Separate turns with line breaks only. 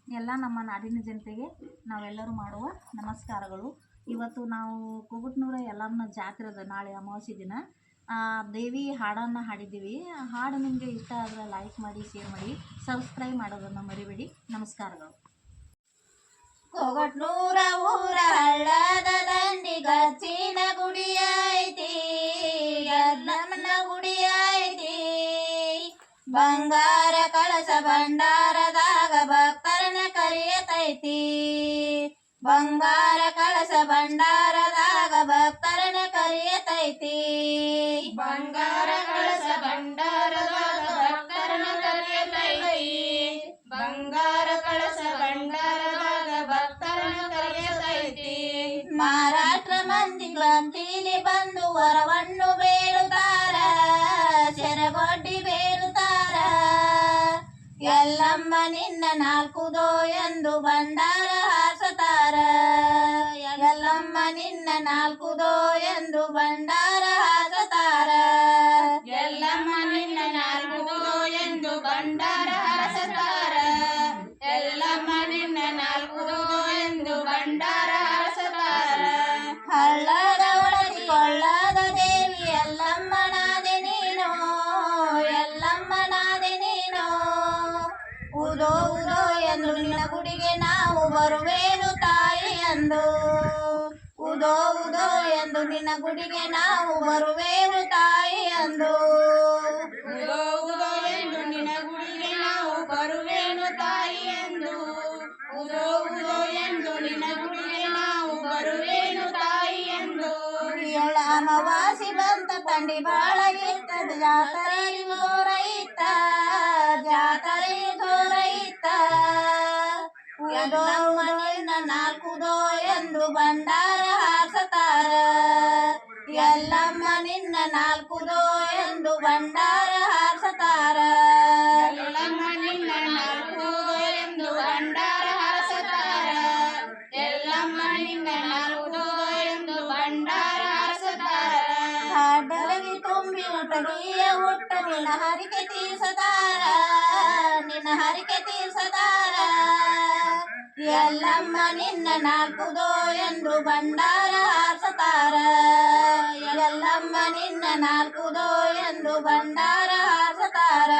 ಎಲ್ಲ ನಮ್ಮ ನಾಡಿನ ಜನತೆಗೆ ನಾವೆಲ್ಲರೂ ಮಾಡುವ ನಮಸ್ಕಾರಗಳು. ಇವತ್ತು ನಾವು ಕುಗುಟ್ನೂರ ಯಲ್ಲಮ್ಮನ ಜಾತ್ರೆ ಅದ, ನಾಳೆ ಅಮಾವಾಸ್ಯೆ ದಿನ. ದೇವಿ ಹಾಡನ್ನು ಹಾಡಿದ್ದೀವಿ. ಹಾಡು ನಿಮಗೆ ಇಷ್ಟ ಆದರೆ ಲೈಕ್ ಮಾಡಿ, ಶೇರ್ ಮಾಡಿ, ಸಬ್ಸ್ಕ್ರೈಬ್ ಮಾಡೋದನ್ನು ಮರಿಬೇಡಿ. ನಮಸ್ಕಾರಗಳು.
ಕುಗುಟ್ನೂರ ಊರ ಹಳ್ಳದ ದಂಡಿ ಗಚ್ಚಿನ ಗುಡಿ ಐತಿ, ಯಲ್ಲಮ್ಮನ ಗುಡಿ ಐತಿ. ಬಂಗಾರ ಕಳಸ ಭಂಡಾರದಾಗ ಭಕ್ತರನ್ನ ಕರೆಯತೈತಿ. ಬಂಗಾರ ಕಳಸ ಭಂಡಾರದಾಗ ಭಕ್ತರನ್ನ ಕರೆಯತೈತಿ. ಬಂಗಾರ ಕಳಸ ಭಂಡಾರದಾಗ ಭಕ್ತರನ್ನ ಕರೆಯತೈತಿ. ಬಂಗಾರ ಕಳಸ ಭಂಡಾರದಾಗ ಭಕ್ತರನ್ನ ಕರೆಯತೈತಿ. ಮಹಾರಾಷ್ಟ್ರ ಮಂದಿ ಗಂಟೀಲಿ ಬಂದು ವರವನ್ನು ಬೇಡುತ್ತಾರ, ಶರಗೊಡ್ಡಿ ಬೇಡುತ್ತಾರ. ಯಲ್ಲಮ್ಮ ನಿನ್ನ ನಾಲ್ಕುದೋ ಎಂದು ಭಂಡಾರ ಹಾರಿಸುತ್ತಾರ. ಯಲ್ಲಮ್ಮ ನಿನ್ನ ನಾಲ್ಕುದೋ ಎಂದು ಭಂಡಾರ ಹಾರಿಸುತ್ತಾರ. ಯಲ್ಲಮ್ಮ ನಿನ್ನ ನಾಲ್ಕುದೋ ಎಂದು ಭಂಡಾರ ಹಾರಿಸುತ್ತಾರ. ಯಲ್ಲಮ್ಮ ನಿನ್ನ ನಾಲ್ಕುದೋ ಎಂದು ಭಂಡಾರ ಹಾರಿಸುತ್ತಾರ. ಹಳ್ಳದ ಒಳಗೆ ಕೊಳ್ಳದ ದೇವಿ ಯಲ್ಲಮ್ಮನಾದೆ ನೀನು, ಯಲ್ಲಮ್ಮನಾದೆ ನೀನು. ಉದೋ ಉದೋ ಎಂದು ನಿನ್ನ ಗುಡಿಗೆ ನಾವು ಬರುವೇನು ತಾಯಿ ಎಂದು. ಉದೋ ಉದೋ ಎಂದು ನಿನ್ನ ಗುಡಿಗೆ ನಾವು ಬರುವೇನು ತಾಯಿ ಎಂದು. ಉದೋ ಉದೋ ಎಂದು ನಿನ್ನ ಗುಡಿಗೆ ನಾವು ಬರುವೇನು ತಾಯಿ ಎಂದು. ಉದೋ ಉದೋ ಎಂದು ನಿನ್ನ ಗುಡಿಗೆ ನಾವು ಬರುವೇನು ತಾಯಿ ಎಂದು. ಎಳ್ಳ ಅಮಾವಾಸಿ ಬಂತ ತಂಡಿ ಬಾಳ ಇತ್ತ, ಜಾತ್ರೆ ಜೋರ ಇತ್ತ, ಜಾತ್ರೆ ಜೋರ ಇತ್ತ. ಯಲ್ಲಮ್ಮ ನಿನ್ನ ನಾಲ್ಕುದೋ ಎಂದು ಭಂಡಾರ ಹಾರಿಸುತ್ತಾರ. ಯಲ್ಲಮ್ಮ ನಿನ್ನ ನಾಲ್ಕುದೋ ಎಂದು ಭಂಡಾರ ಹಾರಿಸುತ್ತಾರ. ಯಲ್ಲಮ್ಮ ನಿನ್ನ ನಾಲ್ಕುದೋ ಎಂದು ಭಂಡಾರ ಹಾರಿಸುತ್ತಾರ. ಯಲ್ಲಮ್ಮ ನಿನ್ನ ನಾಲ್ಕುದೋ ಎಂದು ಭಂಡಾರ ಹಾರಿಸುತ್ತಾರ. ಹಾಡಲಗಿ ತುಂಬಿ ಉಟಗಿಯ ಹುಟ್ಟ ನಿನ್ನ ಹರಿಕೆ ತೀರಿಸುತ್ತಾರ, ನಿನ್ನ ಹರಿಕೆ ತೀರಿಸುತ್ತಾರ. ಯಲ್ಲಮ್ಮ ನಿನ್ನ ನಾಲ್ಕುದೋ ಎಂದು ಭಂಡಾರ ಹಾರಿಸುತ್ತಾರ. ಯಲ್ಲಮ್ಮ ನಿನ್ನ ನಾಲ್ಕುದೋ ಎಂದು ಭಂಡಾರ ಹಾರಿಸುತ್ತಾರ.